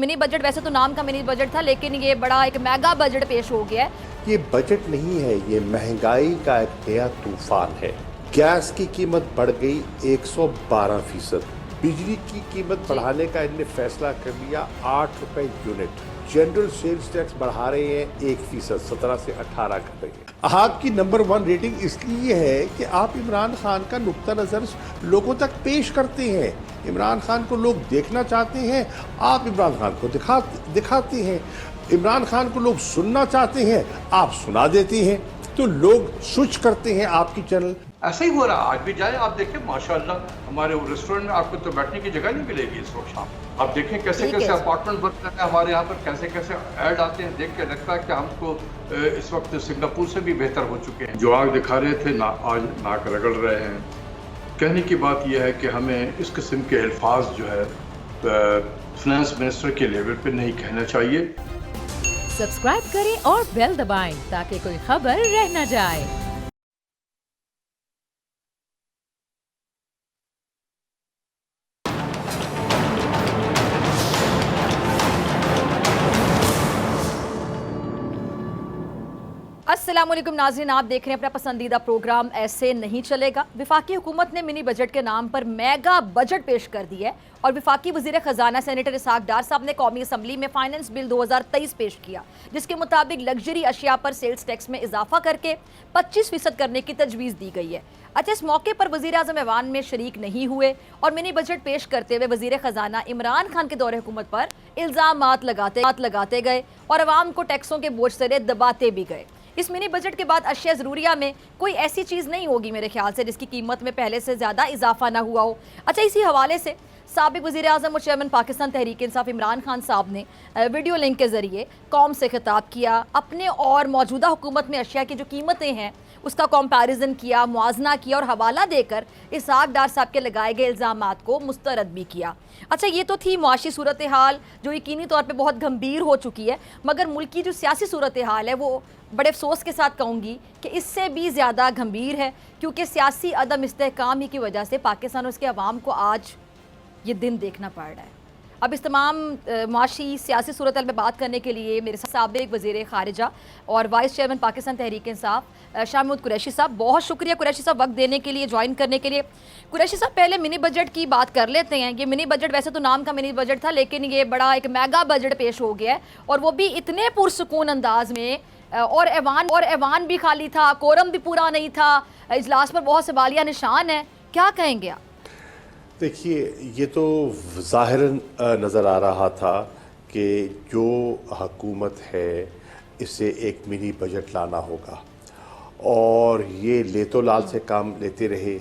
Mini budget वैसे तो नाम का मिनी बजट था, लेकिन ये बड़ा एक मेगा बजट पेश हो गया है। ये बजट नहीं है, ये महंगाई का एक नया तूफान है। गैस की कीमत बढ़ गई 112%। बिजली की कीमत बढ़ाने का इनने फैसला कर लिया 8 रुपए यूनिट। जनरल सेल्स टैक्स बढ़ा रहे हैं 1%, 17 से 18 कर रहे हैं। आपकी नंबर 1 रेटिंग इसलिए है कि आप इमरान खान का नुक्ता नजर लोगों तक पेश करते हैं। इमरान खान को लोग देखना चाहते हैं, आप इमरान खान को दिखाते हैं। इमरान खान को लोग सुनना चाहते हैं, आप सुना देते हैं, तो लोग स्विच करते हैं आपकी चैनल। ऐसा ही हो रहा। आज भी जाए आप देखें, माशाल्लाह हमारे रेस्टोरेंट में आपको तो बैठने की जगह नहीं मिलेगी इस वक्त। आप देखें कैसे कैसे अपार्टमेंट बन रहे हैं हमारे यहाँ पर, कैसे कैसे ऐड आते हैं, देख के लगता है कि हमको इस वक्त सिंगापुर से भी बेहतर हो चुके हैं। जो आग दिखा रहे थे आज नाक रगड़ रहे हैं। कहने की बात यह है कि हमें इस किस्म के अल्फाज जो है फाइनेंस मिनिस्टर के लेवल पे नहीं कहना चाहिए। सब्सक्राइब करें और बेल दबाएं ताकि कोई खबर रह न जाए। अस्सलामुअलैकुम नाज़रीन, आप देख रहे हैं अपना पसंदीदा प्रोग्राम ऐसे नहीं चलेगा। विफाकी हुकूमत ने मिनी बजट के नाम पर मेगा बजट पेश कर दिया है और विफाकी वज़ीर ख़जाना सेनेटर इसहाक डार साहब ने कौमी असम्बली में फाइनेंस बिल 2023 पेश किया, जिसके मुताबिक लग्जरी अशिया पर सेल्स टैक्स में इजाफा करके 25% करने की तजवीज़ दी गई है। अच्छा, इस मौके पर वज़ीर आज़म ऐवान में शरीक नहीं हुए और मिनी बजट पेश करते हुए वज़ीर ख़जाना इमरान खान के दौरे हुकूमत पर इल्ज़ामात लगाते गए और अवाम को टैक्सों के बोझ से दबाते भी गए। इस मिनी बजट के बाद अशिया ज़रूरिया में कोई ऐसी चीज़ नहीं होगी मेरे ख्याल से जिसकी कीमत में पहले से ज़्यादा इजाफा ना हुआ हो। अच्छा, इसी हवाले से साबिक़ वज़ीर आज़म और चेयरमैन पाकिस्तान तहरीक इंसाफ इमरान खान साहब ने वीडियो लिंक के ज़रिए कौम से खिताब किया, अपने और मौजूदा हुकूमत में अशिया की जो कीमतें हैं उसका कंपैरिजन किया, मुआजना किया और हवाला देकर इसहाक डार साहब के लगाए गए इल्ज़ामात को मुस्तरद भी किया। अच्छा, ये तो थी मुआशी सूरत हाल जो यकीनी तौर पे बहुत गंभीर हो चुकी है, मगर मुल्क की जो सियासी सूरत हाल है वो बड़े अफसोस के साथ कहूँगी कि इससे भी ज़्यादा गंभीर है, क्योंकि सियासी अदम इस्तेहकाम ही की वजह से पाकिस्तान और उसके अवाम को आज ये दिन देखना पड़ रहा है। अब इस तमाम मुआशी सियासी सूरत में बात करने के लिए मेरे साबिक़ वज़ीर ख़ारिजा और वाइस चेयरमैन पाकिस्तान तहरीक इंसाफ शाह महमूद कुरैशी साहब, बहुत शुक्रिया कुरैशी साहब वक्त देने के लिए, ज्वाइन करने के लिए। कुरैशी साहब, पहले मिनी बजट की बात कर लेते हैं। ये मिनी बजट वैसे तो नाम का मिनी बजट था, लेकिन ये बड़ा एक मेगा बजट पेश हो गया है और वो भी इतने पुरसुकून अंदाज में, और ऐवान भी खाली था, कोरम भी पूरा नहीं था, इजलास पर बहुत सवालिया निशान है। क्या कहेंगे आप? देखिए, ये तो ज़ाहिरन नज़र आ रहा था कि जो हुकूमत है इसे एक मिनी बजट लाना होगा और ये लेतो लाल से काम लेते रहे।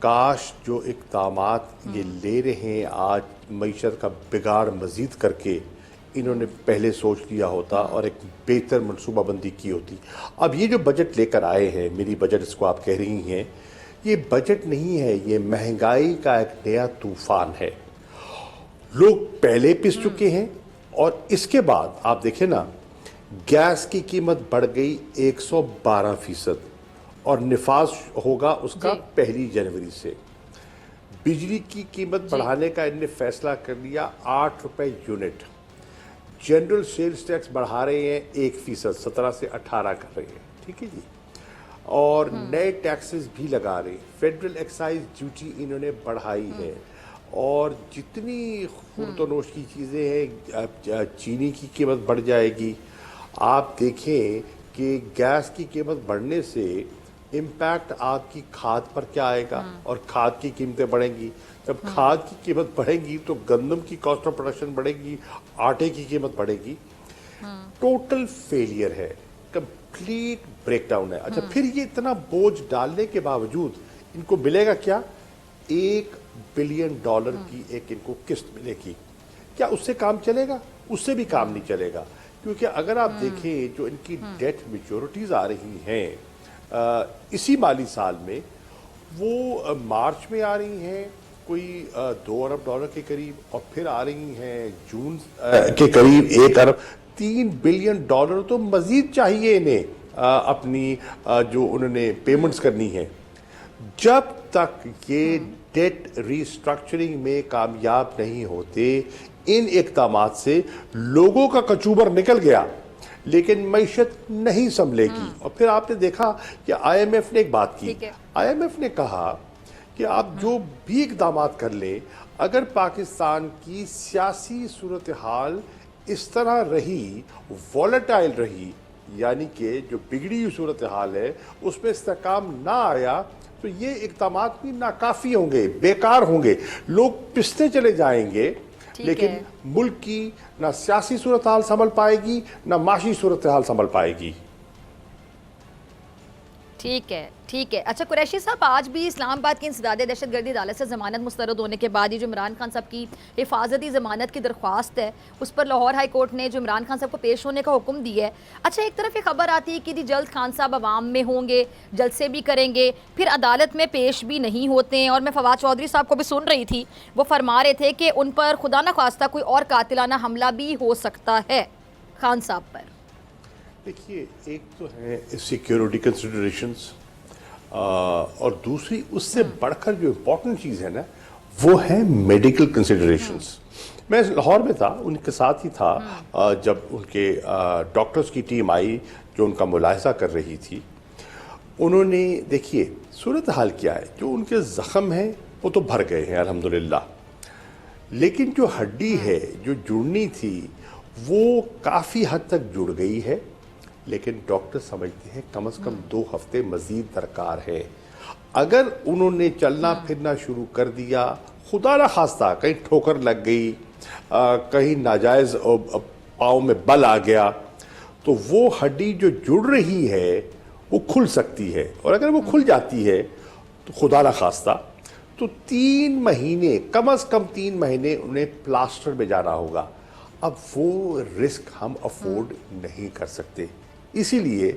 काश जो इक़दामात ये ले रहे हैं आज मईशत का बिगाड़ मज़ीद करके इन्होंने पहले सोच लिया होता और एक बेहतर मनसूबाबंदी की होती। अब ये जो बजट लेकर आए हैं, मिनी बजट इसको आप कह रही हैं, ये बजट नहीं है, ये महंगाई का एक नया तूफान है। लोग पहले पिस चुके हैं और इसके बाद आप देखें ना, गैस की कीमत बढ़ गई 112% और निफाज होगा उसका 1 जनवरी से। बिजली की कीमत बढ़ाने का इनने फैसला कर लिया 8 रुपए यूनिट। जनरल सेल्स टैक्स बढ़ा रहे हैं 1%, 17 से 18 कर रहे हैं, ठीक है जी। और नए टैक्सेस भी लगा रहे, फेडरल एक्साइज ड्यूटी इन्होंने बढ़ाई है और जितनी खुर्दोनोश की चीज़ें हैं, चीनी की कीमत बढ़ जाएगी। आप देखें कि गैस की कीमत बढ़ने से इम्पैक्ट आपकी खाद पर क्या आएगा और खाद की कीमतें बढ़ेंगी। जब खाद की कीमत बढ़ेगी तो गंदम की कॉस्ट ऑफ प्रोडक्शन बढ़ेगी, आटे की कीमत बढ़ेगी। टोटल फेलियर है, कंप्लीट ब्रेकडाउन है। अच्छा, फिर ये इतना बोझ डालने के बावजूद इनको मिलेगा क्या? $1 बिलियन की एक इनको किस्त मिलेगी। क्या उससे काम चलेगा? उससे भी काम नहीं चलेगा, क्योंकि अगर आप देखें जो इनकी डेट मैच्योरिटीज आ रही हैं इसी माली साल में, वो मार्च में आ रही हैं कोई $2 अरब के करीब, और फिर आ रही हैं जून के करीब 1 अरब। $3 बिलियन तो मजीद चाहिए इन्हें अपनी जो उन्होंने पेमेंट्स करनी है। जब तक ये डेट रिस्ट्रक्चरिंग में कामयाब नहीं होते, इन इक़दामात से लोगों का कचूबर निकल गया, लेकिन मईशत नहीं संभलेगी। और फिर आपने देखा कि IMF ने एक बात की, IMF ने कहा कि आप जो भी इक़दामात कर लें, अगर पाकिस्तान की सियासी सूरत हाल इस तरह रही, वॉलेटाइल रही, यानी कि जो बिगड़ी हुई सूरत हाल है उसमें इस्तेकाम ना आया, तो ये इक़दामात भी नाकाफ़ी होंगे, बेकार होंगे, लोग पिसते चले जाएंगे, लेकिन मुल्क की ना सियासी सूरत हाल संभल पाएगी, ना माशी सूरत हाल संभल पाएगी। ठीक है, ठीक है। अच्छा कुरैशी साहब, आज भी इस्लामाबाद की इंसदाद दहशतगर्दी अदालत से ज़मानत मुस्तरद होने के बाद ये जो इमरान खान साहब की हिफाजती ज़मानत की दरख्वास्त है, उस पर लाहौर हाई कोर्ट ने जो इमरान खान साहब को पेश होने का हुक्म दिया है। अच्छा, एक तरफ ये खबर आती है कि जी जल्द खान साहब अवाम में होंगे, जलसे भी करेंगे, फिर अदालत में पेश भी नहीं होते हैं। और मैं फवाद चौधरी साहब को भी सुन रही थी, वो फरमा रहे थे कि उन पर खुदा न खास्ता कोई और कातिलाना हमला भी हो सकता है खान साहब पर। देखिए, एक तो है सिक्योरिटी कंसिडरेशंस, और दूसरी उससे बढ़कर जो इम्पोर्टेंट चीज़ है ना, वो है मेडिकल कंसिडरेशंस। मैं लाहौर में था, उनके साथ ही था जब उनके डॉक्टर्स की टीम आई जो उनका मुलाहिजा कर रही थी। उन्होंने, देखिए सूरत हाल क्या है, जो उनके ज़ख़म हैं वो तो भर गए हैं अल्हम्दुलिल्लाह, लेकिन जो हड्डी है जो जुड़नी थी वो काफ़ी हद तक जुड़ गई है, लेकिन डॉक्टर समझते हैं कम से कम 2 हफ्ते मज़ीद दरकार है। अगर उन्होंने चलना फिरना शुरू कर दिया, खुदा न खास्ता कहीं ठोकर लग गई, कहीं नाजायज़ पाँव में बल आ गया, तो वो हड्डी जो जुड़ रही है वो खुल सकती है। और अगर वो खुल जाती है तो खुदा न खास्ता तो 3 महीने, कम से कम 3 महीने उन्हें प्लास्टर में जाना होगा। अब वो रिस्क हम अफोर्ड नहीं कर सकते, इसीलिए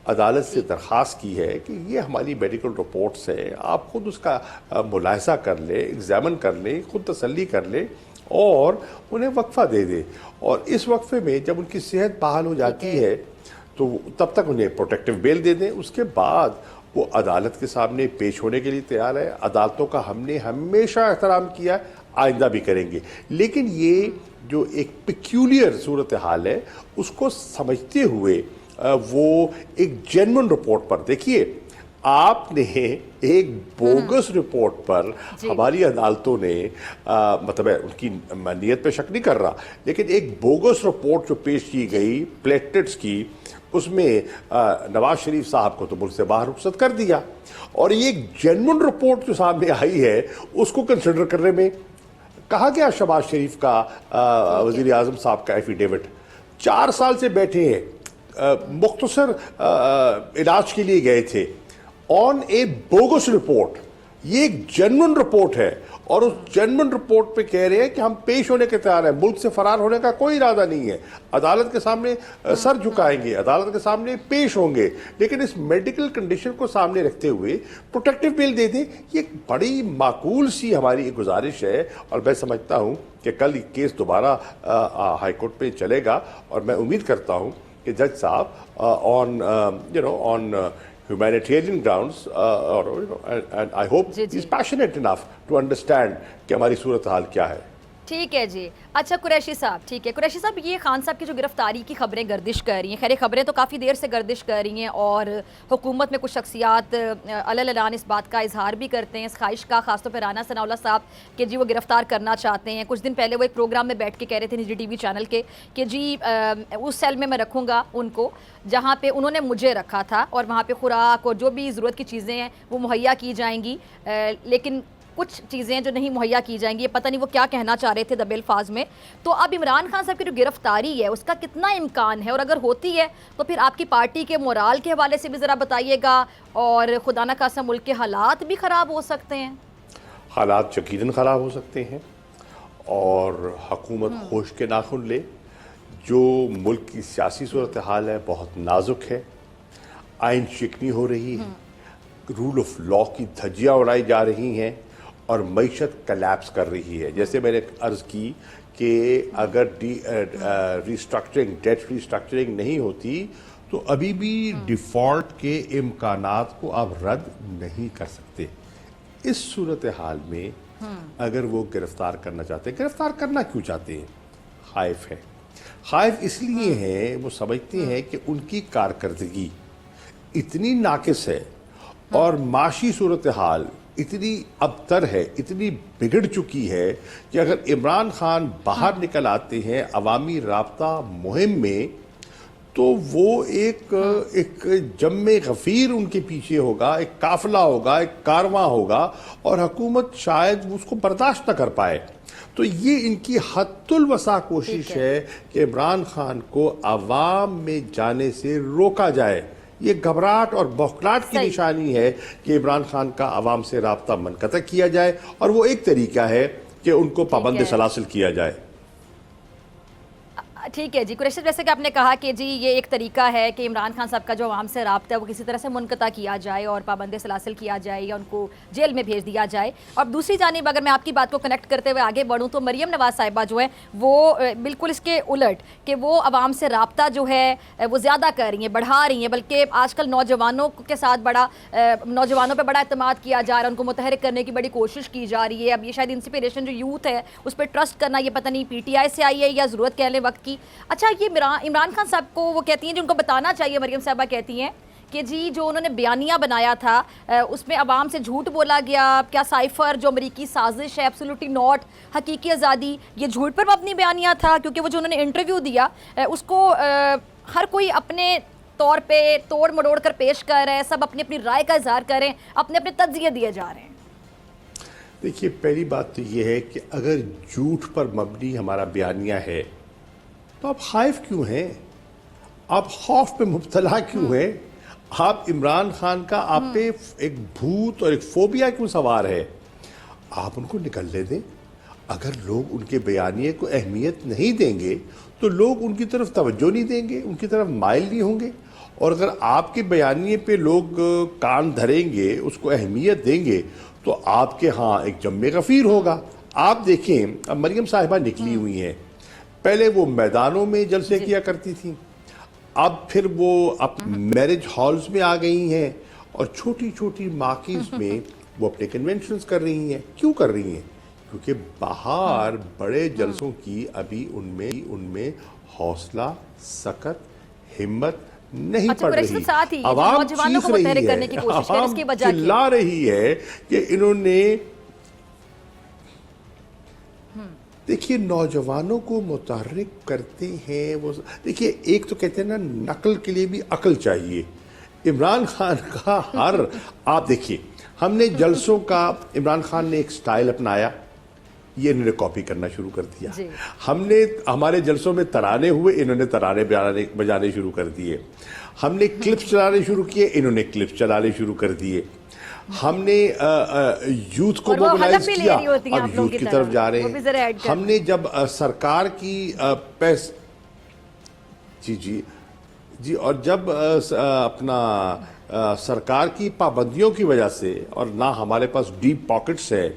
अदालत से दरख्वास्त की है कि ये हमारी मेडिकल रिपोर्ट्स है, आप खुद उसका मुलाहिजा कर ले, एग्जामिन कर ले, खुद तसल्ली कर ले और उन्हें वक्फा दे दे। और इस वक्फे में जब उनकी सेहत बहाल हो जाती है तो तब तक उन्हें प्रोटेक्टिव बेल दे दें। उसके बाद वो अदालत के सामने पेश होने के लिए तैयार है। अदालतों का हमने हमेशा एहतराम किया, आइंदा भी करेंगे, लेकिन ये जो एक पिक्यूलियर सूरत हाल है उसको समझते हुए वो एक जेन्युइन रिपोर्ट पर, देखिए आपने एक बोगस रिपोर्ट पर हमारी अदालतों ने मतलब उनकी नीयत पे शक नहीं कर रहा, लेकिन एक बोगस रिपोर्ट जो पेश की गई प्लेटलेट्स की, उसमें नवाज शरीफ साहब को तो मुल्क से बाहर रुखसत कर दिया। और ये एक जेन्युइन रिपोर्ट जो सामने आई है उसको कंसिडर करने में कहा गया शहबाज शरीफ का वज़ीर आज़म साहब का एफिडेविट 4 साल से बैठे हैं, मुख्तसर इलाज के लिए गए थे ऑन ए बोगस रिपोर्ट। ये एक जेन्युइन रिपोर्ट है और उस जेन्युइन रिपोर्ट पे कह रहे हैं कि हम पेश होने के तैयार हैं, मुल्क से फरार होने का कोई इरादा नहीं है, अदालत के सामने सर झुकाएंगे, अदालत के सामने पेश होंगे, लेकिन इस मेडिकल कंडीशन को सामने रखते हुए प्रोटेक्टिव बेल दे दें। ये एक बड़ी माकूल सी हमारी गुजारिश है और मैं समझता हूँ कि कल ये केस दोबारा हाईकोर्ट पे चलेगा और मैं उम्मीद करता हूँ कि जज साहब on humanitarian grounds and I hope he's passionate enough to understand कि हमारी सूरत हाल क्या है। ठीक है जी। अच्छा कुरैशी साहब, ठीक है कुरैशी साहब, ये खान साहब की जो गिरफ्तारी की खबरें गर्दिश कर रही हैं, खैर खबरें तो काफ़ी देर से गर्दिश कर रही हैं और हुकूमत में कुछ शख्सियात अलग इस बात का इजहार भी करते हैं, इस ख्वाहिश का, खासतौर पर राना सनाउल्ला साहब कि जी वो गिरफ़्तार करना चाहते हैं। कुछ दिन पहले वो एक प्रोग्राम में बैठ के कह रहे थे निजी TV चैनल के कि जी उस सेल में मैं रखूँगा उनको जहाँ पर उन्होंने मुझे रखा था और वहाँ पर खुराक और जो भी ज़रूरत की चीज़ें हैं वो मुहैया की जाएंगी, लेकिन कुछ चीज़ें जो नहीं मुहैया की जाएंगी, ये पता नहीं वो क्या कहना चाह रहे थे दबे अल्फाज में। तो अब इमरान खान साहब की जो गिरफ्तारी है उसका कितना इम्कान है, और अगर होती है तो फिर आपकी पार्टी के मोराल के हवाले से भी ज़रा बताइएगा, और खुदा न खास्ता मुल्क के हालात भी ख़राब हो सकते हैं। हालात यकीनन ख़राब हो सकते हैं और हुकूमत होश के नाखुन ले। जो मुल्क की सियासी सूरत हाल है बहुत नाजुक है, आइन शिकनी हो रही है, रूल ऑफ लॉ की धज्जियाँ उड़ाई जा रही हैं और मईशत कलैप्स कर रही है। जैसे मैंने अर्ज़ की कि अगर रिस्ट्रक्चरिंग, डेट रिस्ट्रक्चरिंग नहीं होती तो अभी भी डिफ़ॉल्ट के इम्कानात को आप रद्द नहीं कर सकते। इस सूरत हाल में अगर वो गिरफ्तार करना चाहते हैं। गिरफ्तार करना क्यों चाहते हैं? खाइफ है। खाइफ इसलिए है, वो समझते हैं कि उनकी कारकर्दगी इतनी नाकिस है और माशी सूरत हाल इतनी अबतर है, इतनी बिगड़ चुकी है कि अगर इमरान खान बाहर निकल आते हैं अवामी राब्ता मुहिम में, तो वो एक जम्मे गफीर उनके पीछे होगा, एक काफिला होगा, एक कारवां होगा, और हुकूमत शायद उसको बर्दाश्त न कर पाए। तो ये इनकी हद्दुल वसा कोशिश है कि इमरान खान को अवाम में जाने से रोका जाए। ये घबराहट और बौखलाहट की निशानी है कि इमरान खान का अवाम से राब्ता मुनक़ता किया जाए, और वो एक तरीका है कि उनको पाबंद सलासिल किया जाए। ठीक है जी कुरैशी, जैसे कि आपने कहा कि जी ये एक तरीका है कि इमरान खान साहब का जो आवाम से राब्ता है वो किसी तरह से मुनक़ता किया जाए और पाबंद सलासिल किया जाए या उनको जेल में भेज दिया जाए। और दूसरी जानिब अगर मैं आपकी बात को कनेक्ट करते हुए आगे बढ़ूँ तो मरियम नवाज़ साहिबा जो है वो बिल्कुल इसके उलट कि वो आवाम से राब्ता जो है वो ज़्यादा कर रही हैं, बढ़ा रही हैं, बल्कि आजकल नौजवानों के साथ नौजवानों पर बड़ा अतमाद किया जा रहा है, उनको मुतहरिक करने की बड़ी कोशिश की जा रही है। अब ये शायद इंस्पिरेशन जो यूथ है उस पर ट्रस्ट करना, ये पता नहीं PTI से आई है या ज़रूरत कह लें वक्त की। अच्छा, ये इमरान खान साहब को वो कहती हैं जो उनको बताना चाहिए, मरियम साहबा कहती हैं कि जी जो उन्होंने बयानिया बनाया था उसमें अवाम से झूठ बोला गया, क्या साइफर जो अमरीकी साजिश है, एब्सोल्युटली नॉट, हकीकी आज़ादी, ये झूठ पर मबनी बयानिया था, क्योंकि वो जो उन्होंने इंटरव्यू दिया उसको हर कोई अपने तौर पे तोड़ मरोड़ कर पेश कर रहे हैं, सब अपनी अपनी राय का इजहार करें, अपने अपने तज्जिए दिए जा रहे हैं। देखिए, पहली बात तो ये है कि अगर झूठ पर मबनी हमारा बयानिया है तो आप खाइफ क्यों हैं? आप खौफ पे मुब्तला क्यों हैं? आप इमरान खान का आप पे एक भूत और एक फोबिया क्यों सवार है? आप उनको निकलने दें। अगर लोग उनके बयानिए को अहमियत नहीं देंगे तो लोग उनकी तरफ तवज्जो नहीं देंगे, उनकी तरफ माइल नहीं होंगे। और अगर आपके बयानिए पे लोग कान धरेंगे, उसको अहमियत देंगे, तो आपके यहाँ एक जम्मे गफीर होगा। आप देखें, अब मरियम साहिबा निकली हुई हैं, पहले वो मैदानों में जलसे किया करती थी, अब फिर वो अब मैरिज हॉल्स में आ गई हैं और छोटी छोटी मार्केट्स में वो अपने कन्वेंशंस कर रही हैं। क्यों कर रही हैं? क्योंकि बाहर बड़े जलसों की अभी उनमें हौसला, सकत, हिम्मत नहीं पड़ रही। आवाम चीख रही है, आवाम चिल्ला रही है कि इन्होंने, देखिए, नौजवानों को मुतहर्रिक करते हैं वो। देखिए, एक तो कहते हैं ना, नकल के लिए भी अकल चाहिए। इमरान खान का आप देखिए, हमने जलसों का, इमरान खान ने एक स्टाइल अपनाया, ये इन्होंने कॉपी करना शुरू कर दिया। हमने हमारे जलसों में तराने हुए, इन्होंने तराने बजाने शुरू कर दिए। हमने क्लिप्स चलाने शुरू किए, इन्होंने क्लिप्स चलाने शुरू कर दिए। हमने यूथ को मोबिलाइज किया, अब यूथ की तरफ जा रहे हैं। हमने जब सरकार की जी और जब अपना सरकार की पाबंदियों की वजह से, और ना हमारे पास डीप पॉकेट्स है,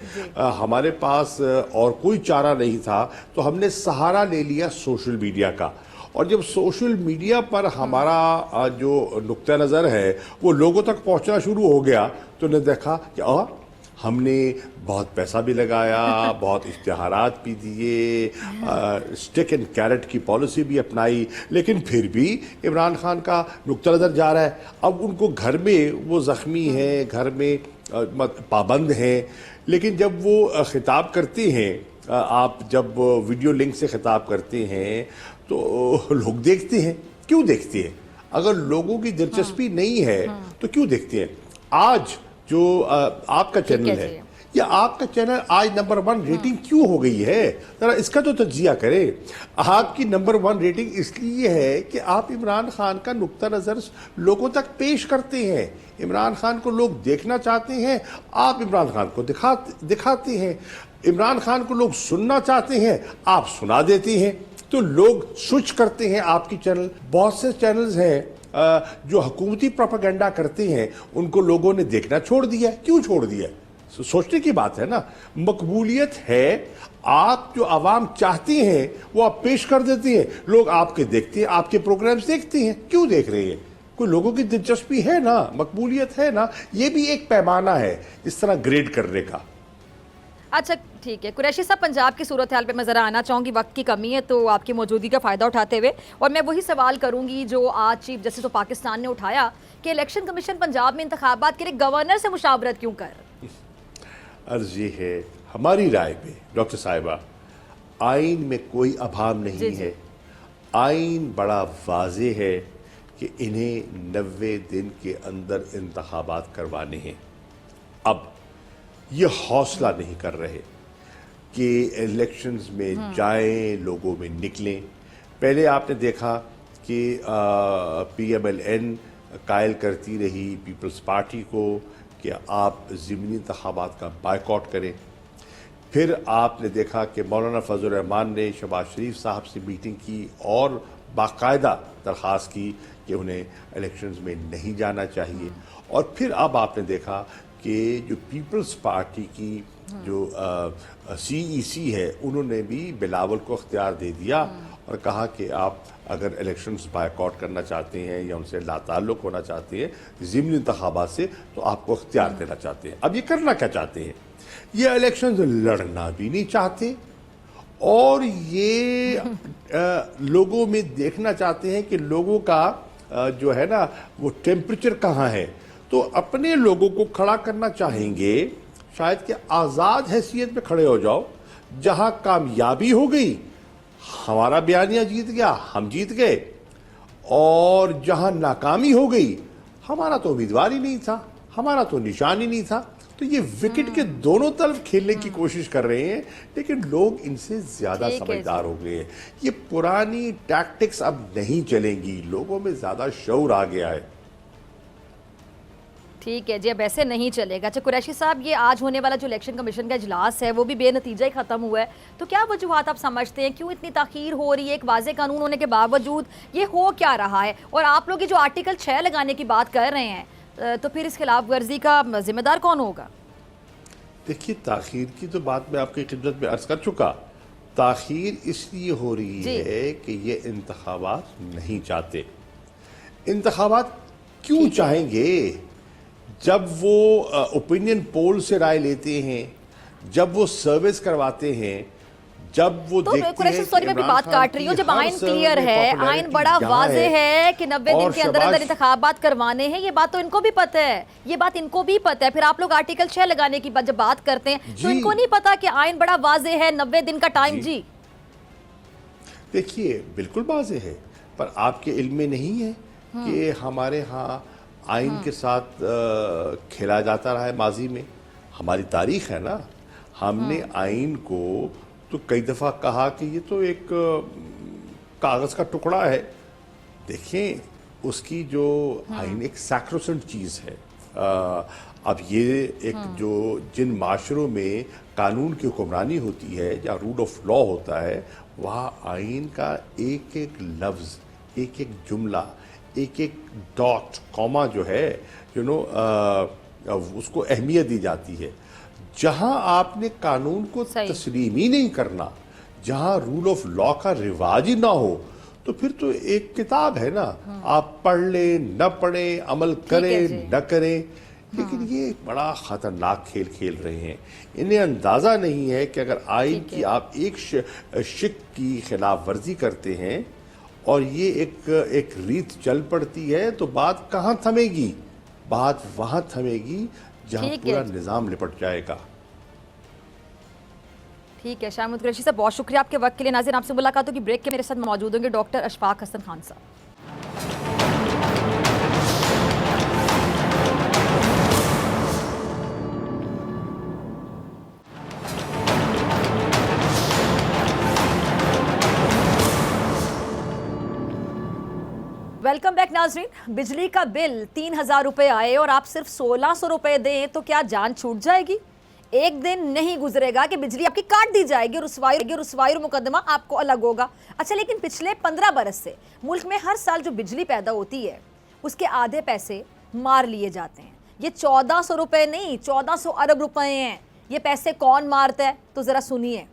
हमारे पास और कोई चारा नहीं था, तो हमने सहारा ले लिया सोशल मीडिया का। और जब सोशल मीडिया पर हमारा जो नुक्ता नज़र है वो लोगों तक पहुंचना शुरू हो गया, तो ने देखा कि हमने बहुत पैसा भी लगाया, बहुत इश्तिहारात भी दिए, स्टिक एंड कैरेट की पॉलिसी भी अपनाई, लेकिन फिर भी इमरान खान का नुक्ता नज़र जा रहा है। अब उनको घर में वो ज़ख्मी हैं, घर में पाबंद हैं, लेकिन जब वो खिताब करते हैं, आप जब वीडियो लिंक से खिताब करते हैं तो लोग देखते हैं। क्यों देखते हैं? अगर लोगों की दिलचस्पी नहीं है तो क्यों देखते हैं? आज जो आपका चैनल है या आपका चैनल आज नंबर 1 रेटिंग क्यों हो गई है? जरा इसका तो तज्जिया करें। आपकी नंबर 1 रेटिंग इसलिए है कि आप इमरान खान का नुक्ता नज़र लोगों तक पेश करते हैं। इमरान खान को लोग देखना चाहते हैं, आप इमरान खान को दिखाते हैं। इमरान खान को लोग सुनना चाहते हैं, आप सुना देते हैं। तो लोग स्विच करते हैं आपकी चैनल। बहुत से चैनल्स हैं जो हुकूमती प्रोपेगेंडा करते हैं, उनको लोगों ने देखना छोड़ दिया। क्यों छोड़ दिया? सोचने की बात है ना। मकबूलियत है, आप जो आवाम चाहते हैं वो आप पेश कर देते हैं, लोग आपके देखते हैं, आपके प्रोग्राम्स देखते हैं। क्यों देख रहे हैं? कोई लोगों की दिलचस्पी है ना, मकबूलियत है ना। ये भी एक पैमाना है इस तरह ग्रेड करने का। अच्छा ठीक है कुरैशी साहब, पंजाब की सूरत हाल पे मैं ज़रा आना चाहूँगी, वक्त की कमी है तो आपकी मौजूदगी का फ़ायदा उठाते हुए, और मैं वही सवाल करूँगी जो आज चीफ जस्टिस ऑफ पाकिस्तान ने उठाया कि इलेक्शन कमीशन पंजाब में इंतखाबात के लिए गवर्नर से मुशावरत क्यों कर। अर्ज ये है हमारी राय में डॉक्टर साहिबा, आइन में कोई अभाम नहीं जी, जी। है। आइन बड़ा वाज़ेह है कि इन्हें 90 दिन के अंदर इंतखाबात करवाने हैं। अब ये हौसला नहीं कर रहे कि इलेक्शंस में जाएं, लोगों में निकलें। पहले आपने देखा कि PMLN कायल करती रही पीपल्स पार्टी को कि आप ज़िमनी इंतखाबात का बायकॉट करें। फिर आपने देखा कि मौलाना फजल रहमान ने शहबाज शरीफ साहब से मीटिंग की और बाकायदा दरख्वास्त की कि उन्हें इलेक्शंस में नहीं जाना चाहिए। और फिर अब आपने देखा कि जो पीपल्स पार्टी की जो CEC है, उन्होंने भी बिलावल को इख्तियार दे दिया और कहा कि आप अगर इलेक्शंस बायकॉट करना चाहते हैं या उनसे लाताल्लुक़ होना चाहते हैं ज़िमनी इंतखाबात से, तो आपको इख्तियार देना चाहते हैं। अब ये करना क्या चाहते हैं? ये इलेक्शंस लड़ना भी नहीं चाहते और ये लोगों में देखना चाहते हैं कि लोगों का जो है ना वो टेम्परेचर कहाँ है। तो अपने लोगों को खड़ा करना चाहेंगे, शायद कि आज़ाद हैसियत पे खड़े हो जाओ, जहां कामयाबी हो गई हमारा बयानिया जीत गया, हम जीत गए, और जहां नाकामी हो गई हमारा तो उम्मीदवार ही नहीं था, हमारा तो निशान ही नहीं था। तो ये विकेट के दोनों तरफ खेलने की कोशिश कर रहे हैं, लेकिन लोग इनसे ज्यादा ठीक है समझदार हो गए हैं। ये पुरानी टैक्टिक्स अब नहीं चलेंगी, लोगों में ज्यादा शऊर आ गया है। ठीक है जी, अब ऐसे नहीं चलेगा। अच्छा कुरैशी साहब, ये आज होने वाला जो इलेक्शन कमीशन का इजलास है वो भी बेनतीजा ही ख़त्म हुआ है, तो क्या वजूहात आप समझते हैं, क्यों इतनी ताख़ीर हो रही है? एक वाज़ेह कानून होने के बावजूद ये हो क्या रहा है? और आप लोग ये जो आर्टिकल 6 लगाने की बात कर रहे हैं, तो फिर इस खिलाफ वर्जी का जिम्मेदार कौन होगा? देखिए, ताख़ीर की तो बात मैं आपकी खिदमत में अर्ज कर चुका। ताख़ीर इसलिए हो रही है कि ये इंतखाबात नहीं चाहते। इंतखाबात क्यों चाहेंगे? जब वो ओपिनियन पोल से राय लेते हैं, जब वो सर्विस करवाते हैं, जब वो तो देखते हैं सॉरी मैं भी बात काट रही हूँ, जब आइन क्लियर है, आइन बड़ा वाजे है कि 90 दिन के अंदर अंदर इंतखाबात करवाने हैं, ये बात तो इनको भी पता है, ये बात इनको भी पता है। फिर आप लोग आर्टिकल 6 लगाने की जब बात करते हैं तो इनको नहीं पता कि आइन बड़ा वाजे है, 90 दिन का टाइम। जी देखिए, बिल्कुल वाजे है, पर आपके इल्म में नहीं है कि हमारे यहाँ आइन के साथ खेला जाता रहा है माजी में। हमारी तारीख है ना, हमने आइन को तो कई दफ़ा कहा कि ये तो एक कागज़ का टुकड़ा है। देखें, उसकी जो आइन एक सैक्रोसेंट चीज़ है। अब ये एक जो जिन माशरों में कानून की हुक्मरानी होती है या रूल ऑफ लॉ होता है, वहाँ आइन का एक एक लफ्ज़, एक एक जुमला, एक एक डॉट कॉमा जो है उसको अहमियत दी जाती है। जहां आपने कानून को तस्लीम ही नहीं करना, जहां रूल ऑफ लॉ का रिवाज ही ना हो, तो फिर तो एक किताब है ना, आप पढ़ ले न पढ़े, अमल करें न करें, लेकिन ये बड़ा खतरनाक खेल खेल रहे हैं। इन्हें अंदाजा नहीं है कि अगर आइन की आप एक शिक की खिलाफ वर्जी करते हैं और ये एक रीत चल पड़ती है, तो बात कहाँ थमेगी? बात वहां थमेगी जहां पूरा निजाम निपट जाएगा। ठीक है शामिद कुरैशी साहब, बहुत शुक्रिया आपके वक्त के लिए। नाज़रीन, आपसे मुलाकात होगी ब्रेक के। मेरे साथ मौजूद होंगे डॉक्टर अशफाक हसन खान साहब। वेलकम बैक नाजरीन। बिजली का बिल 3000 रुपए आए और आप सिर्फ 1600 रुपए दें तो क्या जान छूट जाएगी? एक दिन नहीं गुजरेगा कि बिजली आपकी काट दी जाएगी, रुसवाई और मुकदमा आपको अलग होगा। अच्छा, लेकिन पिछले 15 बरस से मुल्क में हर साल जो बिजली पैदा होती है उसके आधे पैसे मार लिए जाते हैं। ये 1400 रुपए नहीं, 1400 अरब रुपए हैं। ये पैसे कौन मारता है? तो ज़रा सुनिए।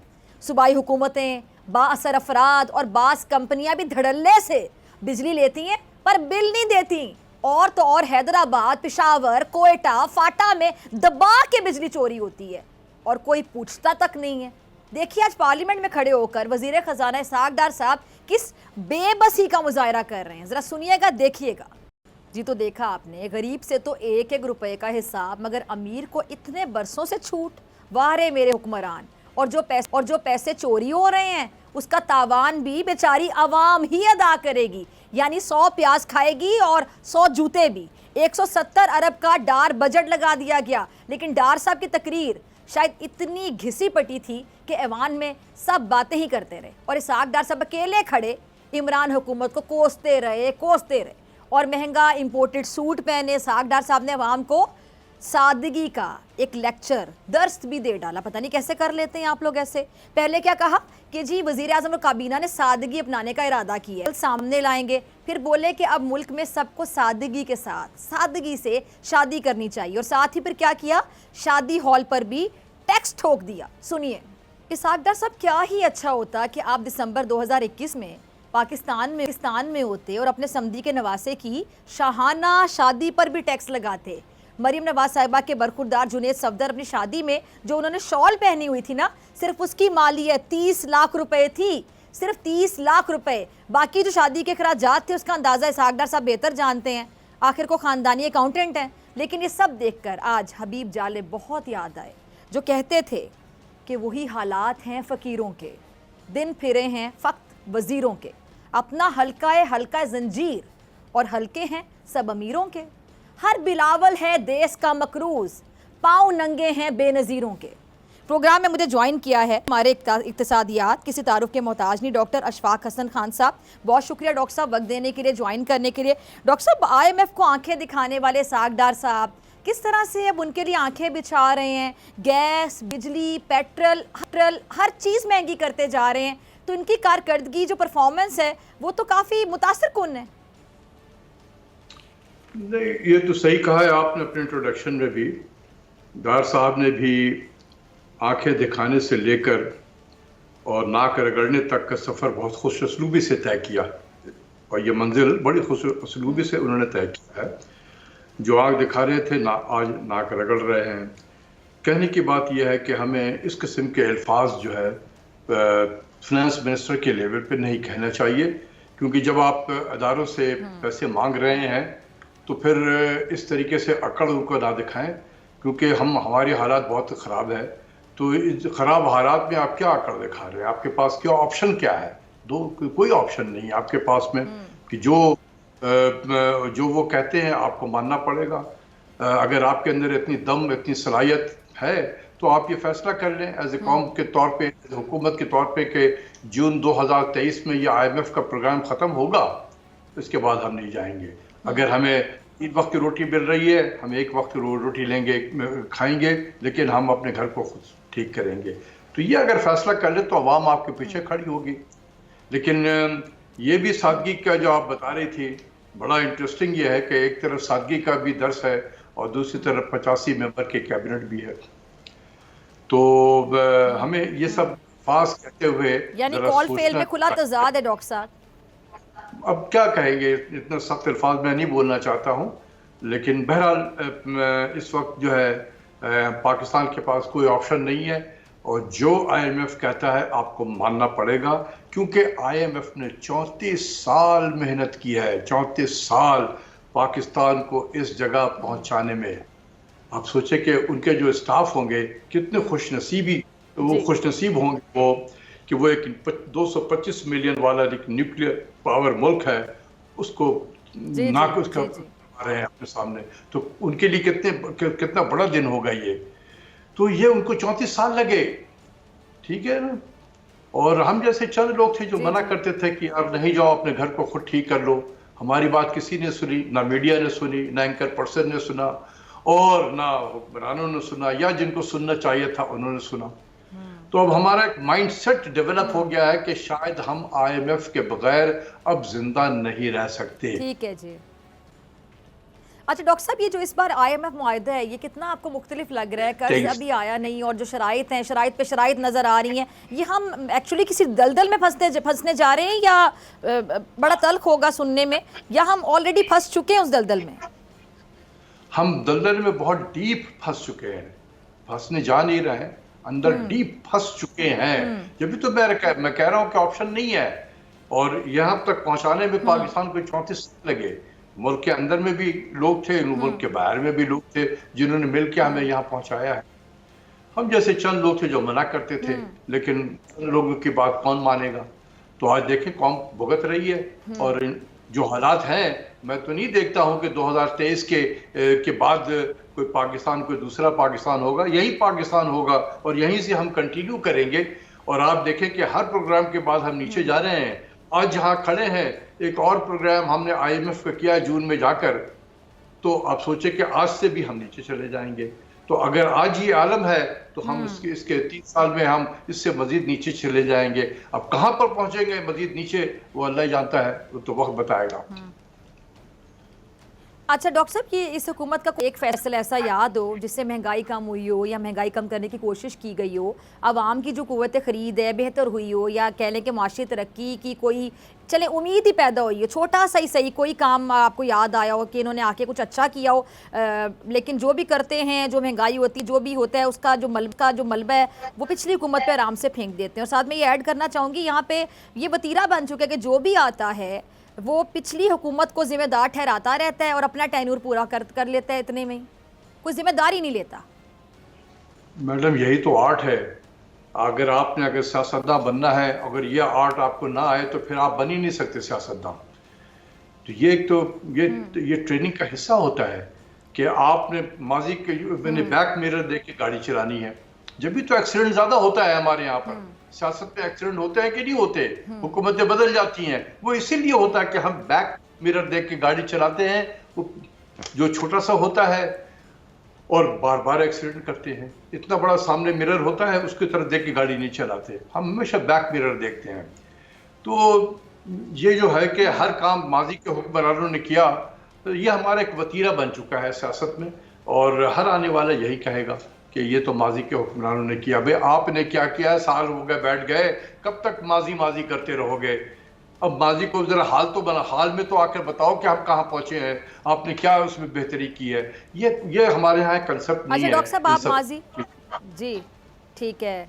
सूबाई हुकूमतें, बाअसर अफराद और बास कंपनियां भी धड़ल्ले से बिजली लेती हैं पर बिल नहीं देती। और तो और हैदराबाद, पेशावर, कोयटा, फाटा में दबा के बिजली चोरी होती है और कोई पूछता तक नहीं है। देखिए आज पार्लियामेंट में खड़े होकर वजीर खजाना इसहाक डार साहब किस बेबसी का मुजाहरा कर रहे हैं, जरा सुनिएगा, देखिएगा। जी तो देखा आपने, गरीब से तो एक एक रुपए का हिसाब, मगर अमीर को इतने बरसों से छूट। वाह रे मेरे हुक्मरान। और जो पैसे चोरी हो रहे हैं उसका तावान भी बेचारी आवाम ही अदा करेगी, यानी 100 प्याज खाएगी और 100 जूते भी। 170 अरब का डार बजट लगा दिया गया, लेकिन डार साहब की तकरीर शायद इतनी घिसी पटी थी कि ऐवान में सब बातें ही करते रहे और इसहाक डार साहब अकेले खड़े इमरान हुकूमत को कोसते रहे और महंगा इंपोर्टेड सूट पहने इसहाक डार साहब ने अवाम को सादगी का एक लेक्चर दर्स भी दे डाला। पता नहीं कैसे कर लेते हैं आप लोग ऐसे। पहले क्या कहा कि जी वजीर आजम और काबीना ने सादगी अपनाने का इरादा किया है, सामने लाएंगे। फिर बोले कि अब मुल्क में सबको सादगी के साथ सादगी से शादी करनी चाहिए, और साथ ही फिर क्या किया, शादी हॉल पर भी टैक्स ठोक दिया। सुनिए, इसहाक डार साहब क्या ही अच्छा होता कि आप दिसंबर 2021 में पाकिस्तान में होते और अपने समधी के नवासे की शाहाना शादी पर भी टैक्स लगाते। मरीम नवाज साहिबा के बरखुरदार जुनेद सफदर अपनी शादी में जो उन्होंने शॉल पहनी हुई थी ना, सिर्फ उसकी मालियत 30 लाख रुपए थी, सिर्फ 30 लाख रुपए। बाकी जो शादी के खराजात थे उसका अंदाज़ा इसहाक डार साहब बेहतर जानते हैं, आखिर को ख़ानदानी अकाउंटेंट हैं। लेकिन ये सब देखकर आज हबीब जाले बहुत याद आए, जो कहते थे कि वही हालात हैं फ़कीरों के, दिन फिरे हैं फ़क्त वज़ीरों के, अपना हल्का जंजीर और हल्के हैं सब अमीरों के। हर बिलावल है देश का मकरूज, पाँव नंगे हैं बेनज़ीरों के। प्रोग्राम में मुझे ज्वाइन किया है हमारे इक्तिसादियात किसी तारुफ के मोहताज नहीं डॉक्टर अशफाक हसन खान साहब। बहुत शुक्रिया डॉक्टर साहब वक्त देने के लिए, ज्वाइन करने के लिए। डॉक्टर साहब, IMF को आंखें दिखाने वाले इसहाक डार साहब किस तरह से अब उनके लिए आंखें बिछा रहे हैं, गैस, बिजली, पेट्रोल हर चीज़ महंगी करते जा रहे हैं, तो इनकी कारकर्दगी जो परफॉर्मेंस है वो तो काफ़ी मुतासर कुन है। नहीं, ये तो सही कहा है आपने अपने इंट्रोडक्शन में भी। डार साहब ने भी आंखें दिखाने से लेकर और नाक रगड़ने तक का सफ़र बहुत खुश असलूबी से तय किया, और ये मंजिल बड़ी खुश असलूबी से उन्होंने तय किया है। जो आग दिखा रहे थे आज नाक रगड़ रहे हैं। कहने की बात यह है कि हमें इस किस्म के अल्फाज जो है फिनेंस मिनिस्टर के लेवल पे नहीं कहना चाहिए, क्योंकि जब आप अदारों से पैसे मांग रहे हैं तो फिर इस तरीके से अकड़ उनको ना दिखाएं, क्योंकि हमारे हालात बहुत ख़राब है। तो इस ख़राब हालात में आप क्या अकड़ दिखा रहे हैं? आपके पास क्या ऑप्शन क्या है? कोई ऑप्शन नहीं है आपके पास में कि जो वो कहते हैं आपको मानना पड़ेगा। अगर आपके अंदर इतनी दम, इतनी सलाहियत है तो आप ये फैसला कर लें एज ए कौम के तौर पे, हुकूमत के तौर पे कि जून 2023 में ये IMF का प्रोग्राम ख़त्म होगा, इसके बाद हम नहीं जाएंगे। अगर हमें 3 वक्त की रोटी मिल रही है, हम 1 वक्त की रोटी लेंगे, खाएंगे, लेकिन हम अपने घर को खुद ठीक करेंगे। तो ये अगर फैसला कर ले तो अवाम आपके पीछे खड़ी होगी। लेकिन ये भी सादगी का जो आप बता रही थी, बड़ा इंटरेस्टिंग ये है कि एक तरफ सादगी का भी दर्स है और दूसरी तरफ 85 मेंबर के कैबिनेट भी है। तो हमें ये सब फास कहते हुए यानी कॉल फेल में खुला तजाद है डॉक्टर साहब। अब क्या कहेंगे, इतना सख्त अल्फाज में नहीं बोलना चाहता हूँ, लेकिन बहरहाल इस वक्त जो है पाकिस्तान के पास कोई ऑप्शन नहीं है, और जो IMF कहता है आपको मानना पड़ेगा, क्योंकि IMF ने 34 साल मेहनत की है, 34 साल पाकिस्तान को इस जगह पहुंचाने में। आप सोचें कि उनके जो स्टाफ होंगे कितने खुशनसीब होंगे वो कि वो एक 225 मिलियन वाला एक न्यूक्लियर पावर मुल्क है, उसको नाकुश कर रहे हैं अपने सामने। तो उनके लिए कितना बड़ा दिन होगा ये। तो ये उनको 34 साल लगे, ठीक है ना। और हम जैसे चंद लोग थे जो मना करते थे कि यार नहीं जाओ, अपने घर को खुद ठीक कर लो। हमारी बात किसी ने सुनी, ना मीडिया ने सुनी, ना एंकर पर्सन ने सुना, और ना हुक्मरानों ने सुना, या जिनको सुनना चाहिए था उन्होंने सुना। तो अब हमारा एक माइंडसेट डेवलप हो गया है कि शायद हम IMF के बगैर अब जिंदा नहीं रह सकते। ठीक है जी। अच्छा डॉक्टर साहब, ये जो इस बार IMF मुआहदा है ये कितना आपको मुख्तलिफ लग रहा है? कर्ज अभी आया नहीं और जो शराइत हैं, शराइत पे शराइत नज़र आ रही हैं, ये हम एक्चुअली किसी दलदल में फंसने जा रहे हैं, या बड़ा तल्ख होगा सुनने में, या हम ऑलरेडी फंस चुके हैं उस दलदल में? हम दलदल में बहुत डीप फंस चुके हैं, फंसने जा नहीं रहे हैं। अंदर डीप फंस चुके हैं। जब भी तो मैं कह रहा हूँ कि ऑप्शन नहीं है, और यहाँ तक पहुंचाने में पाकिस्तान को 34 साल लगे। मुल्क के अंदर में भी लोग थे, मुल्क के बाहर में भी लोग थे जिन्होंने मिलकर हमें यहाँ पहुंचाया है। हम जैसे चंद लोग थे जो मना करते थे, लेकिन उन लोगों की बात कौन मानेगा। तो आज देखें कौम भुगत रही है, और जो हालात हैं, मैं तो नहीं देखता हूं कि 2023 के बाद कोई पाकिस्तान, कोई दूसरा पाकिस्तान होगा। यही पाकिस्तान होगा और यहीं से हम कंटिन्यू करेंगे। और आप देखें कि हर प्रोग्राम के बाद हम नीचे जा रहे हैं। आज जहां खड़े हैं, एक और प्रोग्राम हमने IMF का किया जून में जाकर, तो आप सोचें कि आज से भी हम नीचे चले जाएंगे। तो अगर आज ये आलम है तो हम इसके 3 साल में हम इससे मजीद नीचे चले जाएंगे। अब कहां पर पहुंचेंगे मजीद नीचे, वो अल्लाह ही जानता है, वो तो वक्त बताएगा। अच्छा डॉक्टर साहब, ये इस हुकूमत का एक फैसला ऐसा याद हो जिससे महंगाई कम हुई हो या महंगाई कम करने की कोशिश की गई हो, आवाम की जो कुव्वत ख़रीद है बेहतर हुई हो, या कह लें कि माशी तरक्की की कोई चले उम्मीद ही पैदा हुई हो, छोटा सा ही सही कोई काम आपको याद आया हो कि इन्होंने आके कुछ अच्छा किया हो, लेकिन जो भी करते हैं, जो महंगाई होती जो भी होता है, उसका जो मलबा है वो पिछली हुकूमत पे आराम से फेंक देते हैं। और साथ में ये ऐड करना चाहूँगी, यहाँ पे ये वतीरा बन चुका है कि जो भी आता है वो पिछली हुकूमत को जिम्मेदार ठहराता रहता है और अपना टेन्योर पूरा कर लेता है, इतने में कोई जिम्मेदारी नहीं लेता। मैडम यही तो आर्ट है। अगर सियासतदान बनना है, अगर ये आर्ट आपको ना आए तो फिर आप बन ही नहीं सकते सियासतदान। तो ये ट्रेनिंग का हिस्सा होता है कि आपने माजी के मैंने बैक मिरर देख के गाड़ी चलानी है। जब भी तो एक्सीडेंट ज्यादा होता है हमारे यहाँ पर। सियासत में एक्सीडेंट होते हैं कि नहीं होते, हुकूमतें बदल जाती हैं, वो इसीलिए होता है कि हम बैक मिरर देख के गाड़ी चलाते हैं, जो छोटा सा होता है और बार बार एक्सीडेंट करते हैं। इतना बड़ा सामने मिरर होता है, उसकी तरफ देख के गाड़ी नहीं चलाते, हम हमेशा बैक मिरर देखते हैं। तो ये जो है कि हर काम माजी के हुक्मरानों ने किया, तो ये हमारा एक वतीरा बन चुका है सियासत में, और हर आने वाला यही कहेगा कि ये तो माजी के हुक्मरानों ने किया। भाई आपने क्या किया, साल हो गए बैठ गए, कब तक माजी करते रहोगे। अब माजी को जरा हाल में तो आकर बताओ कि हम कहाँ पहुंचे हैं, आपने क्या उसमें बेहतरी की है। ये हमारे यहाँ कंसेप्ट नहीं है। डॉक्टर साहब आप माजी, जी ठीक है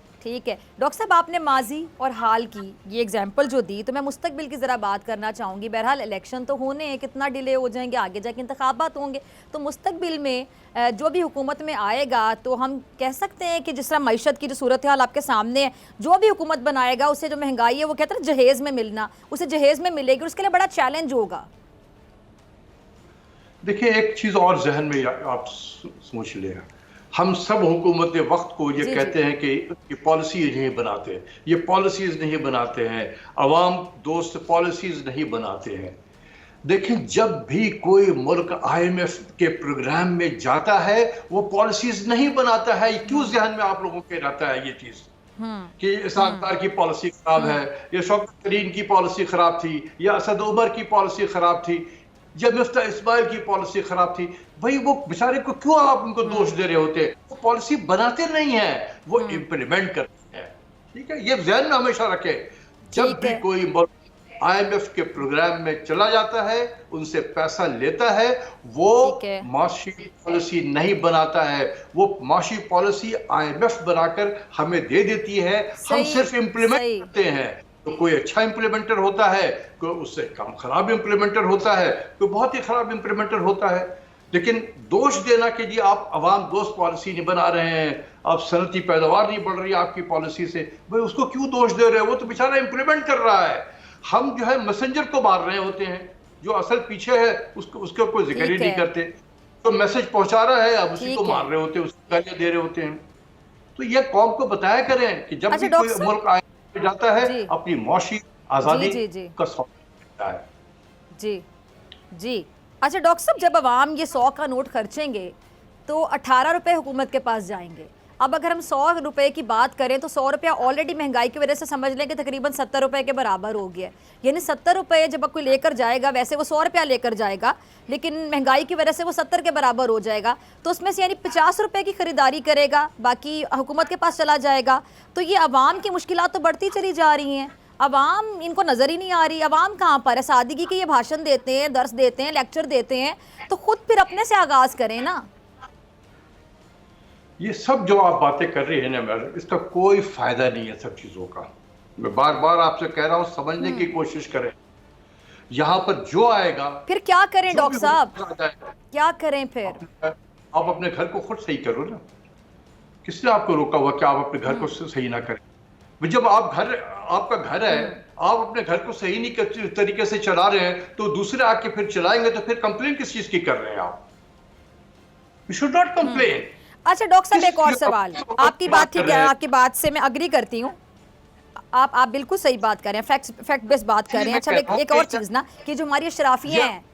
डॉक्टर साहब, आपने माजी और हाल की ये एग्जाम्पल जो दी, तो मैं मुस्तकबिल की ज़रा बात करना चाहूँगी। बहरहाल इलेक्शन तो होने हैं, कितना डिले हो जाएंगे, आगे जाके इंतखाबात होंगे, तो मुस्तकबिल में जो भी हुकूमत में आएगा तो हम कह सकते हैं कि जिस तरह मईशत की जो सूरत हाल आपके सामने है, जो भी हुकूमत बनाएगा उसे जो महंगाई है वो कहते हैं जहेज़ में मिलना, उसे जहेज़ में मिलेगी, उसके लिए बड़ा चैलेंज होगा। देखिए एक चीज़ और जहन में आप सोच लें, हम सब हुकूमत वक्त को ये कहते हैं कि ये पॉलिसीज नहीं बनाते, ये पॉलिसीज नहीं बनाते हैं, अवाम दोस्त पॉलिसीज नहीं बनाते हैं। देखें जब भी कोई मुल्क IMF के प्रोग्राम में जाता है वो पॉलिसीज नहीं बनाता है। क्यों जहन में आप लोगों के रहता है ये चीज कि इसाक डार की पॉलिसी खराब है, या शौकत तरीन की पॉलिसी खराब थी, या असद उमर की पॉलिसी खराब थी, या मुफ्ता इस्माइल की पॉलिसी खराब थी। भाई वो बेचारे को क्यों आप उनको दोष दे रहे होते? वो पॉलिसी बनाते नहीं है, वो इम्प्लीमेंट करते हैं। ठीक है, ये ध्यान में हमेशा रखें। जब भी कोई मुल्क IMF के प्रोग्राम में चला जाता है, उनसे पैसा लेता है, वो माशी पॉलिसी नहीं बनाता है, वो माशी पॉलिसी IMF बनाकर हमें दे देती है, हम सिर्फ इम्प्लीमेंट करते हैं। तो कोई अच्छा इम्प्लीमेंटर होता है, कोई उससे कम खराब इम्प्लीमेंटर होता है, कोई बहुत ही खराब इम्प्लीमेंटर होता है। लेकिन दोष देना कि जी आप अवाम दोस्त पॉलिसी नहीं बना रहे हैं, आप सनती पैदावार नहीं बढ़ रही आपकी पॉलिसी से, भाई उसको क्यों दोष दे रहे हो? वो तो बेचारा इम्प्लीमेंट कर रहा है। हम जो है मैसेंजर को मार रहे होते हैं, जो असल पीछे है उसका कोई जिक्र ही नहीं करते। तो मैसेज पहुंचा रहा है, अब उसी को मार रहे होते हैं, उसको गालियां दे रहे होते हैं। तो ये कौम को बताया करें कि जब भी कोई मुल्क जाता है अपनी मौशी आजादी का सौदा है। जी अच्छा डॉक्टर साहब, जब अवाम ये 100 का नोट खर्चेंगे तो 18 रुपए हुकूमत के पास जाएंगे। अब अगर हम 100 रुपए की बात करें तो 100 रुपया ऑलरेडी महंगाई की वजह से समझ लें कि तकरीबन 70 रुपए के बराबर हो गया। यानी 70 रुपये जब कोई लेकर जाएगा, वैसे वो 100 रुपया लेकर जाएगा, लेकिन महंगाई की वजह से वो 70 के बराबर हो जाएगा। तो उसमें से यानी 50 रुपये की खरीदारी करेगा, बाकी हुकूमत के पास चला जाएगा। तो ये अवाम की मुश्किलात तो बढ़ती चली जा रही हैं, अवाम इनको नज़र ही नहीं आ रही। अवाम कहाँ पर है? सादगी के ये भाषण देते हैं, दर्स देते हैं, लेक्चर देते हैं, तो खुद फिर अपने से आगाज़ करें ना। ये सब जो आप बातें कर रही है ना मैडम, इसका कोई फायदा नहीं है सब चीजों का। मैं बार बार आपसे कह रहा हूं, समझने की कोशिश करें। यहाँ पर जो आएगा, फिर क्या करें जो डॉक्टर भी साहब, आ जाएगा, क्या करें फिर? आप अपने घर को खुद सही करो ना। किसने आपको रोका हुआ कि आप अपने घर को सही ना करें? भाई जब आपका घर है, आप अपने घर को सही नहीं तरीके से चला रहे हैं, तो दूसरे आके फिर चलाएंगे, तो फिर कंप्लेन किस चीज की कर रहे हैं आप? You should not complain. अच्छा डॉक्टर साहब, एक और सवाल। आपकी बात ठीक है, आपकी बात से मैं अग्री करती हूँ। आप बिल्कुल सही बात कर रहे हैं, फैक्ट बेस्ड बात कर रहे हैं। अच्छा एक और चीज ना, कि जो हमारी शराफियाँ हैं,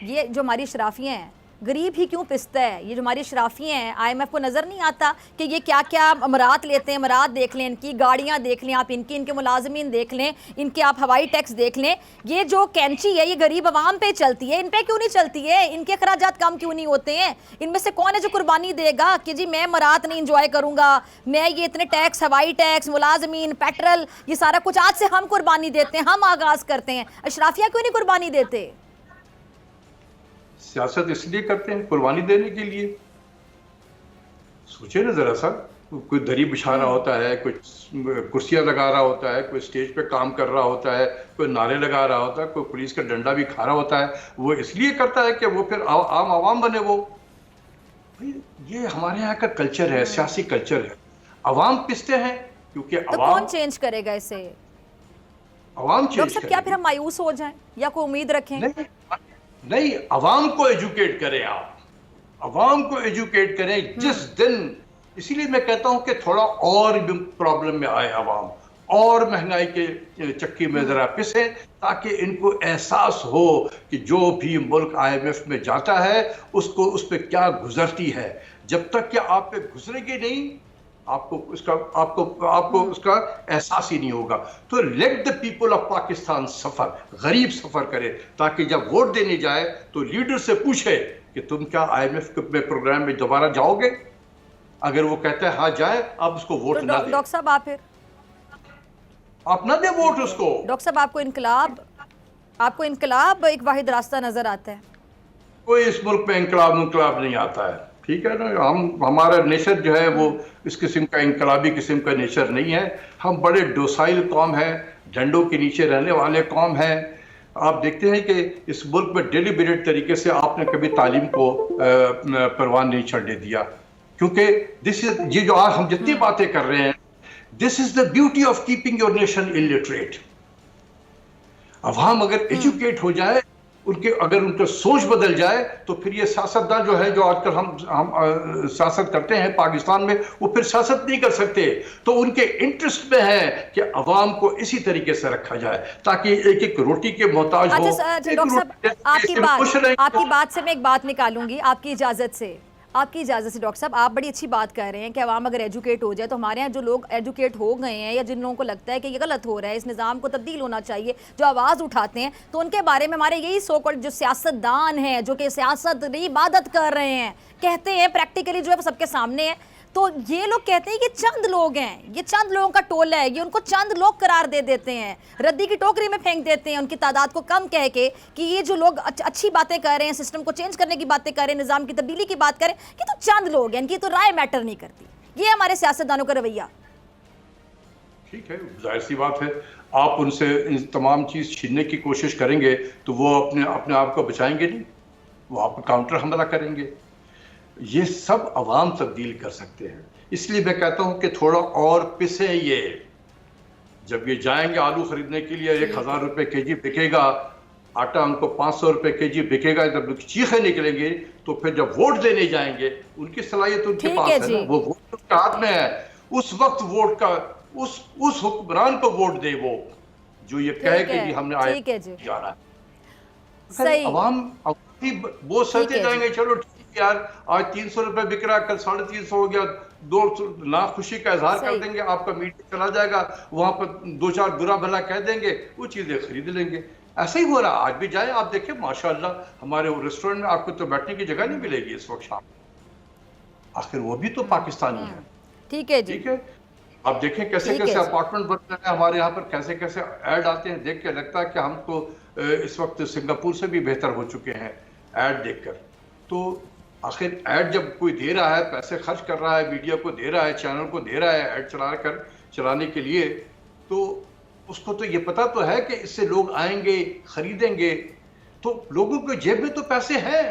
ये जो हमारी शराफियाँ हैं, गरीब ही क्यों पिसता है? ये जो हमारी शराफियाँ हैं, IMF को नज़र नहीं आता कि ये क्या क्या अमरात लेते हैं? अमरात देख लें, इनकी गाड़ियाँ देख लें आप, इनके मुलाजमीन देख लें, इनके आप हवाई टैक्स देख लें। ये जो कैंची है, ये गरीब आवाम पे चलती है, इन पे क्यों नहीं चलती है? इनके अखराजात कम क्यों नहीं होते हैं? इनमें से कौन है जो कुर्बानी देगा कि जी मैं अमरात नहीं इंजॉय करूँगा, मैं ये इतने टैक्स, हवाई टैक्स, मुलाजमीन, पेट्रोल, ये सारा कुछ आज से हम कुर्बानी देते हैं, हम आगाज़ करते हैं। अशराफिया क्यों नहीं कुर्बानी देते? सियासत इसलिए करते हैं, कुर्बानी देने के लिए। सोचे ना जरा सा, कोई दरी बिछा रहा होता है, कोई कुर्सियां लगा रहा होता है, कोई स्टेज पे काम कर रहा होता है, कोई नारे लगा रहा होता है, कोई पुलिस का डंडा भी खा रहा होता है। वो इसलिए करता है कि वो फिर आम आवाम बने। वो ये हमारे यहाँ का कल्चर है, सियासी कल्चर है। अवाम पिसते हैं क्योंकि तो कौन चेंज करेगा इसे? अवाम डॉक्टर साहब, क्या फिर हम मायूस हो जाएं या कोई उम्मीद रखें? नहीं, अवाम को एजुकेट करें आप, अवाम को एजुकेट करें जिस दिन। इसीलिए मैं कहता हूं कि थोड़ा और भी प्रॉब्लम में आए अवाम, और महंगाई के चक्की में जरा पिसे, ताकि इनको एहसास हो कि जो भी मुल्क IMF में जाता है उसको उस पर क्या गुजरती है। जब तक कि आप पे गुजरेगी नहीं, आपको उसका एहसास ही नहीं होगा। तो let the people of Pakistan suffer, गरीब सफर करे, ताकि जब वोट देने जाए तो लीडर से पूछे कि तुम क्या IMF में प्रोग्राम में दोबारा जाओगे? अगर वो कहता है हाँ जाए, आप उसको वोट तो ना दें। डॉक्टर साहब, आप ना दे वोट उसको। डॉक्टर साहब, आपको इनकलाब एक वाहिद रास्ता नजर आता है? कोई इस मुल्क में इनकलाब नहीं आता है, ठीक है ना। हमारा नेचर जो है वो इस किस्म का इनकलाबी किस्म का नेचर नहीं है। हम बड़े डोसाइल कौम है, डंडों के नीचे रहने वाले कौम है। आप देखते हैं कि इस मुल्क में डेलिबरेट तरीके से आपने कभी तालीम को परवान नहीं चढ़ने दिया, क्योंकि ये जो आज हम जितनी बातें कर रहे हैं, this is the beauty of keeping your nation illiterate. अवाम अगर एजुकेट हो जाए, अगर उनका सोच बदल जाए, तो फिर ये सियासतदान जो है, जो आजकल हम सियासत करते हैं पाकिस्तान में, वो फिर सियासत नहीं कर सकते। तो उनके इंटरेस्ट में है कि अवाम को इसी तरीके से रखा जाए, ताकि एक एक रोटी के मोहताज हो। अच्छा डॉक्टर साहब, आपकी बात से मैं एक बात निकालूंगी, आपकी इजाजत से डॉक्टर साहब, आप बड़ी अच्छी बात कर रहे हैं कि अवाम अगर एजुकेट हो जाए, तो हमारे यहाँ जो लोग एजुकेट हो गए हैं या जिन लोगों को लगता है कि ये गलत हो रहा है, इस निज़ाम को तब्दील होना चाहिए, जो आवाज़ उठाते हैं, तो उनके बारे में हमारे यही सो कॉल्ड जो सियासतदान हैं, जो कि सियासत नहीं इबादत कर रहे हैं, कहते हैं प्रैक्टिकली जो है सबके सामने है, तो ये लोग कहते हैं कि चंद लोग हैं, ये चंद लोगों का टोला है, ये उनको चंद लोग करार दे देते हैं, रद्दी की टोकरी में फेंक देते हैं उनकी तादाद को कम कह के, कि ये जो लोग अच्छी बातें कर रहे हैं, सिस्टम को चेंज करने की बातें कर रहे हैं, निज़ाम की तब्दीली की बात करें, कि तो चंद लोग हैं, इनकी तो राय मैटर नहीं करती। ये हमारे सियासतदानों का रवैया। ठीक है, जाहिर सी बात है, आप उनसे इन तमाम चीज़ छीनने की कोशिश करेंगे तो वो अपने आप को बचाएंगे नहीं, वो आप काउंटर हमला करेंगे। ये सब अवाम तब्दील कर सकते हैं। इसलिए मैं कहता हूं कि थोड़ा और पिसे ये। जब ये जाएंगे आलू खरीदने के लिए, 1000 रुपए केजी बिकेगा, आटा उनको 500 रुपए केजी बिकेगा, जब चीखें निकलेंगे, तो फिर जब वोट देने जाएंगे, उनकी सलाहियत उनके पास है ना, वो वोट उसके हाथ में है। उस वक्त वोट का उस हुक्मरान को वोट दे, वो जो ये कहे कि जी हमने आए जाना है। सही। अवाम वो सहते जाएंगे, चलो यार आज 300 रुपए बिक रहा है, कल 350 हो गया, 200 ना खुशी का इजहार कर देंगे, आपका मीटिंग चला जाएगा, वहां पर 2-4 बुरा भला कह देंगे, वो चीजें खरीद लेंगे। ऐसा ही हो रहा। आज भी जाए आप देखिए, माशाल्लाह हमारे रेस्टोरेंट में आपको तो बैठने की जगह नहीं मिलेगी इस वक्त शाम। आखिर वो भी तो पाकिस्तानी है। ठीक है जी, ठीक है। आप देखें कैसे कैसे अपार्टमेंट बन रहे हैं हमारे यहाँ पर, कैसे कैसे ऐड आते हैं, देख के लगता है कि हम तो इस वक्त सिंगापुर से भी बेहतर हो चुके हैं ऐड देखकर। तो आखिर ऐड जब कोई दे रहा है, पैसे खर्च कर रहा है, मीडिया को दे रहा है, चैनल को दे रहा है ऐड चलाने के लिए, तो उसको तो ये पता तो है कि इससे लोग आएंगे, खरीदेंगे, तो लोगों के जेब में तो पैसे हैं।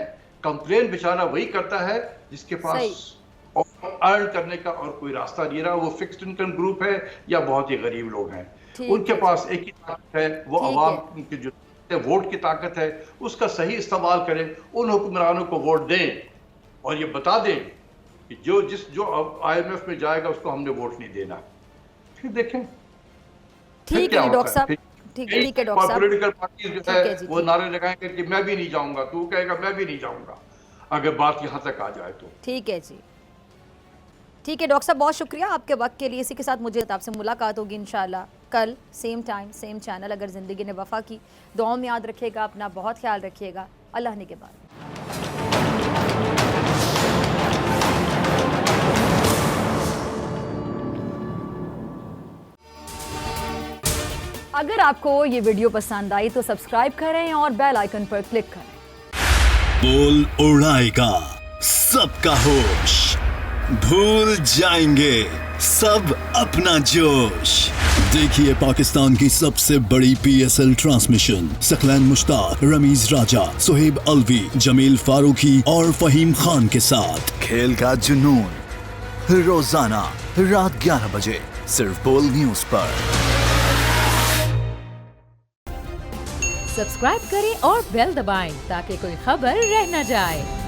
कंप्लेन बेचारा वही करता है जिसके पास और अर्न करने का और कोई रास्ता नहीं रहा, वो फिक्स्ड इनकम ग्रुप है या बहुत ही गरीब लोग हैं, उनके पास एक ही ताकत है, वो अवाम की जो वोट की ताकत है, उसका सही इस्तेमाल करें, उन हुक्मरानों को वोट दें और ये बता दें कि जो IMF में जाएगा उसको हमने वोट नहीं देना। फिर देखें ठीक है डॉक्टर साहब, ठीक है डॉक्टर साहब। पॉलिटिकल पार्टी जो है वो नारे लगाएंगे कि मैं भी नहीं जाऊंगा, तू कहेगा मैं भी नहीं जाऊंगा, अगर बात यहाँ तक आ जाए तो। ठीक है जी, ठीक है डॉक्टर साहब, बहुत शुक्रिया आपके वक्त के लिए। इसी के साथ मुझे आपसे मुलाकात होगी इंशाल्लाह कल सेम टाइम सेम चैनल। अगर ज़िंदगी ने वफ़ा की, दुआ में याद रखिएगा, अपना बहुत ख्याल रखिएगा। अल्लाह ने के बाद। अगर आपको ये वीडियो पसंद आई तो सब्सक्राइब करें और बेल आइकन पर क्लिक करें। बोल उड़ाएगा सबका होश, भूल जाएंगे सब अपना जोश। देखिए पाकिस्तान की सबसे बड़ी PSL ट्रांसमिशन सकलैन मुश्ताक, रमीज राजा, सुहेब अलवी, जमील फारूकी और फहीम खान के साथ खेल का जुनून रोजाना रात 11 बजे सिर्फ बोल न्यूज पर। सब्सक्राइब करें और बेल दबाएं ताकि कोई खबर रह न जाए।